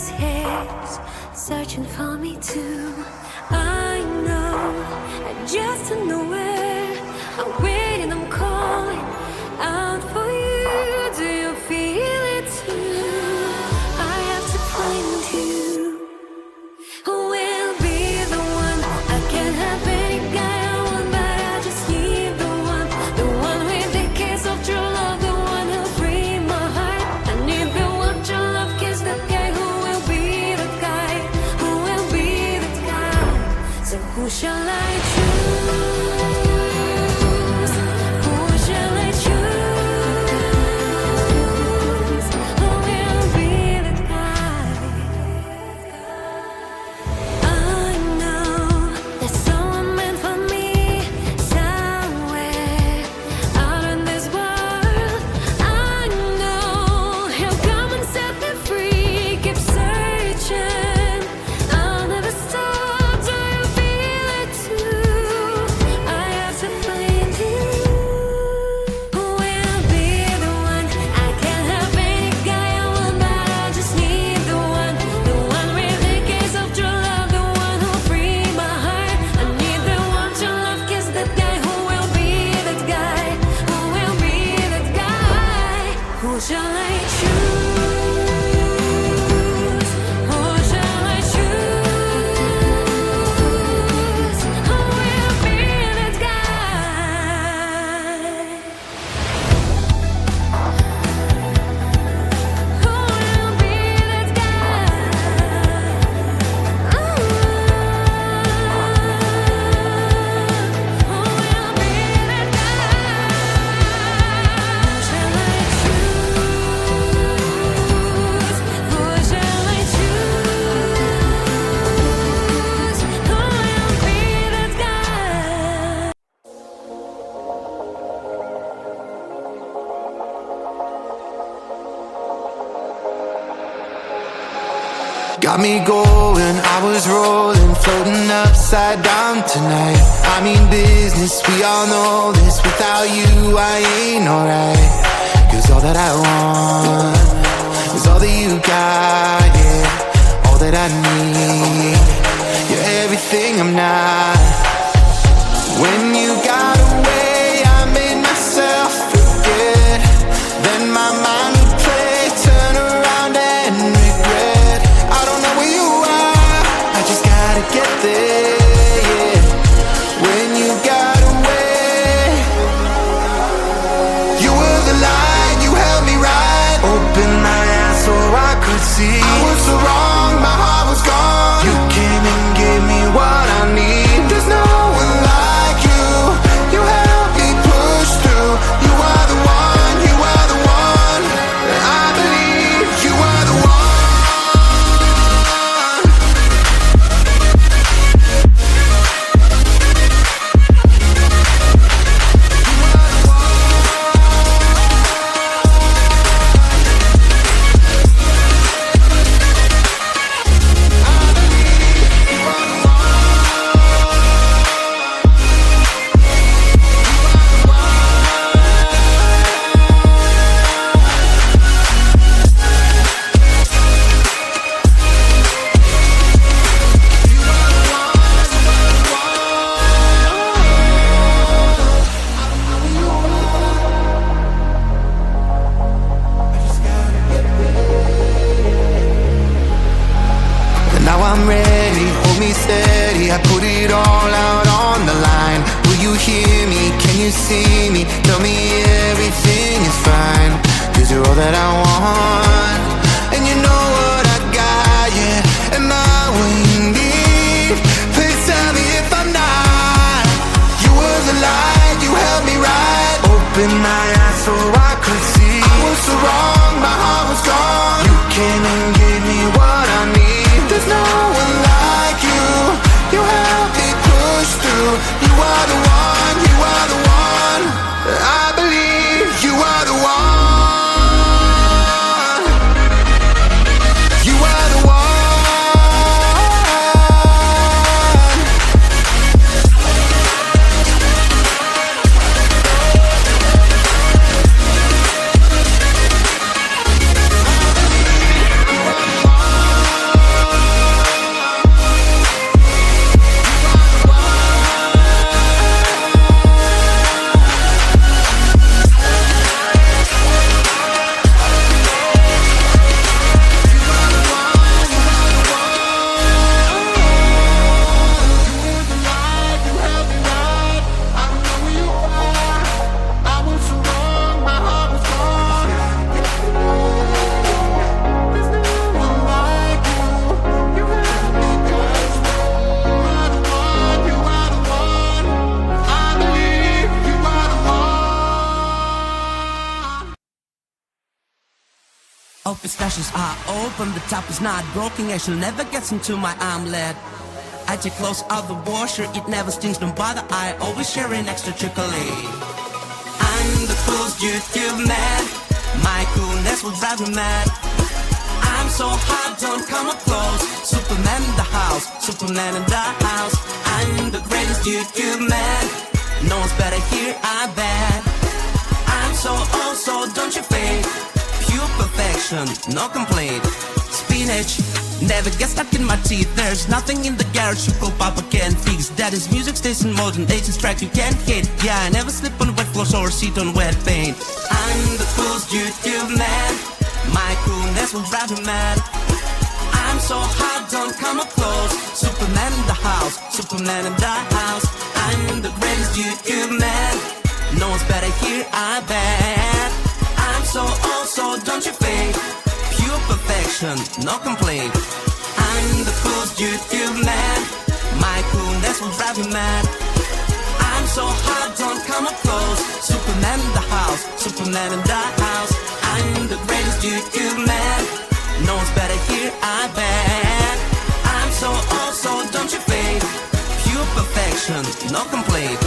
his hairs, searching for me too. I know, I just don't know where. I'm waiting, I'm calling out for you. Do you feel it too? I have to find you. Who will be the one? I can't have any guy I want, but I just need the one with the kiss of true love, the one who'll free my heart. I need the one true love kiss, that guy who will be the guy, who will be the guy. So who shall I choose? Who shall I choose? Who will be the guy? I know there's someone meant for me somewhere out in this world. I know he'll come and set me free. Keep searching, I'll never stop. Do you feel it too? I have to find you. Who will be the one? I can't have any guy I want, but I just need the one with the kiss of true love, the one who'll free my heart. I need the one true love kiss, that guy who will be that guy, who will be that guy. Who shall I choose? Who shall I choose? Who will be that guy? Who will be that guy? Who will be that guy? Who shall I choose? Who shall I choose? Who will be that guy? Got me going, I was rolling, floating upside down tonight. I mean business, we all know this. Without you, I ain't alright. Cause all that I want is all that you got, yeah. All that I need, you're everything I'm not. When you got away, I made myself forget. Then my mind would play, turn around and regret. I don't know where you are, I just gotta get there, yeah. When you got away, you were the light, you held me right. Open my eyes so I could see. I was so wrong, my heart was gone. You came and gave me what I need. There's no one like you. You helped me push through. You are the one, you are the one. I believe you are the one. Now I'm ready, hold me steady. I put it all out on the line. Will you hear me? Can you see me? Tell me everything is fine. Cause you're all that I want. And you know what I got, yeah. Am I what you need? Please tell me if I'm not. You were the light, you held me right. Open my eyes so I could see. I was so wrong, my heart was gone. You came and gave me what I need. There's no one like you. You help me push through. You are the one, you are the one. I believe you are the one. Congratulations are open, the top is not broken, and she'll never get into my omelet. I take clothes out the washer, it never stings, don't bother, I always share an extra chocolate. I'm the coolest YouTube man, my coolness will drive you mad. I'm so hot, don't come up close, Superman in the house, Superman in the house. I'm the greatest YouTube man, no one's better here, I bet. I'm so old, so don't you fade, pure perfection, no complaint. Spinach never gets stuck in my teeth. There's nothing in the garage you go papa can't fix. That is music stays in modern 80s track you can't hit. Yeah, I never slip on wet floors or sit on wet paint. I'm the coolest YouTube man, my coolness will drive you mad. I'm so hot, don't come up close, Superman in the house, Superman in the house. I'm the greatest YouTube man, no one's better here, I bet. I'm so old, so don't you fade, pure perfection, no complaint. I'm the coolest YouTube man, my coolness will drive you mad. I'm so hot, don't come up close, Superman in the house, Superman in the house. I'm the greatest YouTube man, no one's better here, I bet. I'm so old, so don't you fade, pure perfection, no complaint.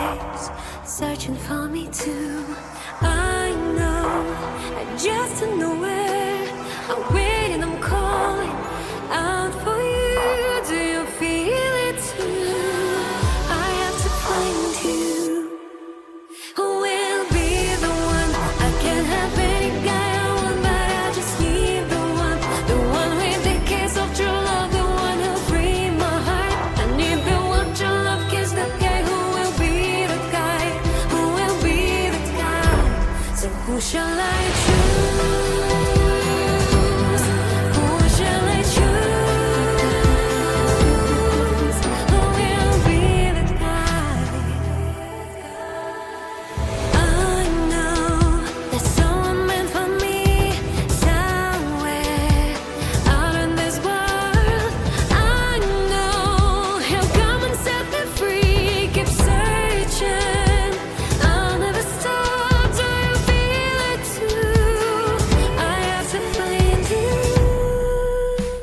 eyes, searching for me too. I know, just to know where I'm waiting, I'm calling out for you. Do you feel it too? I have to find you. Who will be the one? I can't have any guy I want, but I just need the one with the kiss of true love, the one who'll free my heart. I need the one to love, kiss the guy who will be the guy, who will be the guy. So who shall I choose? Who shall I choose? Who will be the guy? I know there's someone meant for me somewhere out in this world. I know he'll come and set me free. Keep searching, I'll never stop. Do you feel it too? I have to find you.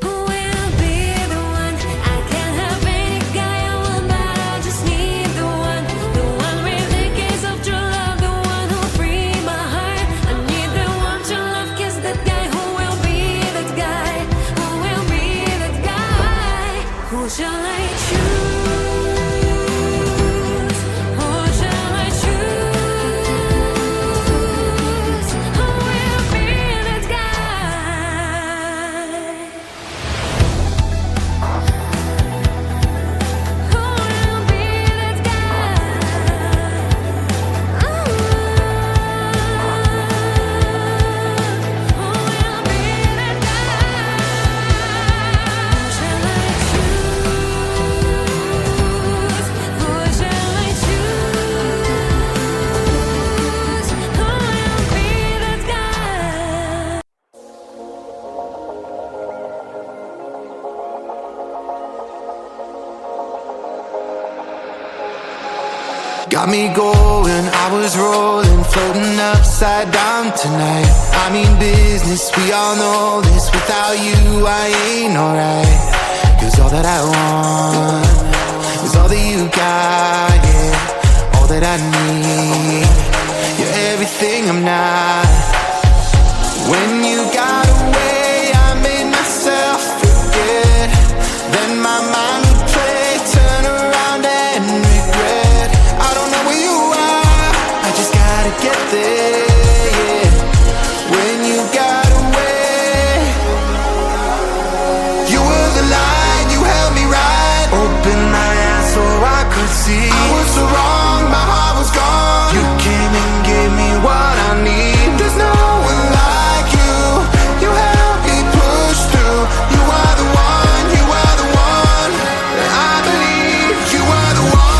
Who will be the one? I can't have any guy I want, but I just need the one with the kiss of true love, the one who'll free my heart. I need the one to love, kiss that guy who will be the guy, who will be the guy. Who shall I choose? Who shall I choose? Who will be the guy? Who will be that guy? Who will be that guy? Who shall I choose? Who shall I choose? Who will be that guy? Got me going, I was rolling, floating upside down tonight. I mean business, we all know this. Without you, I ain't alright. Cause all that I want is all that you got, yeah. All that I need, you're everything I'm not. When you got away, I made myself forget. Then my mind would play, turn around and regret. I don't know where you are, I just gotta get there, yeah. When you got away, you were the light, you held me right. Open my eyes so I could see. I was so wrong, my heart was gone. You came and gave me what I need. There's no one like you. You helped me push through. You are the one, you are the one. I believe you are the one.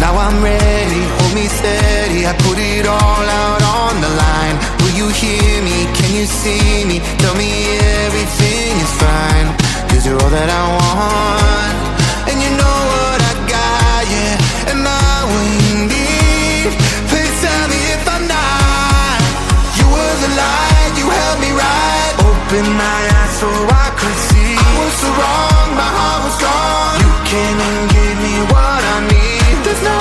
Now I'm ready, hold me steady. I put it all out on the line. Will you hear me? Can you see me? Tell me everything is fine. Cause you're all that I want. And you know what I got, yeah. Am I what you need? Please tell me if I'm not. You were the light, you held me right. Open my eyes so I could see. I was so wrong, my heart was gone. You came and gave me what I need. There's no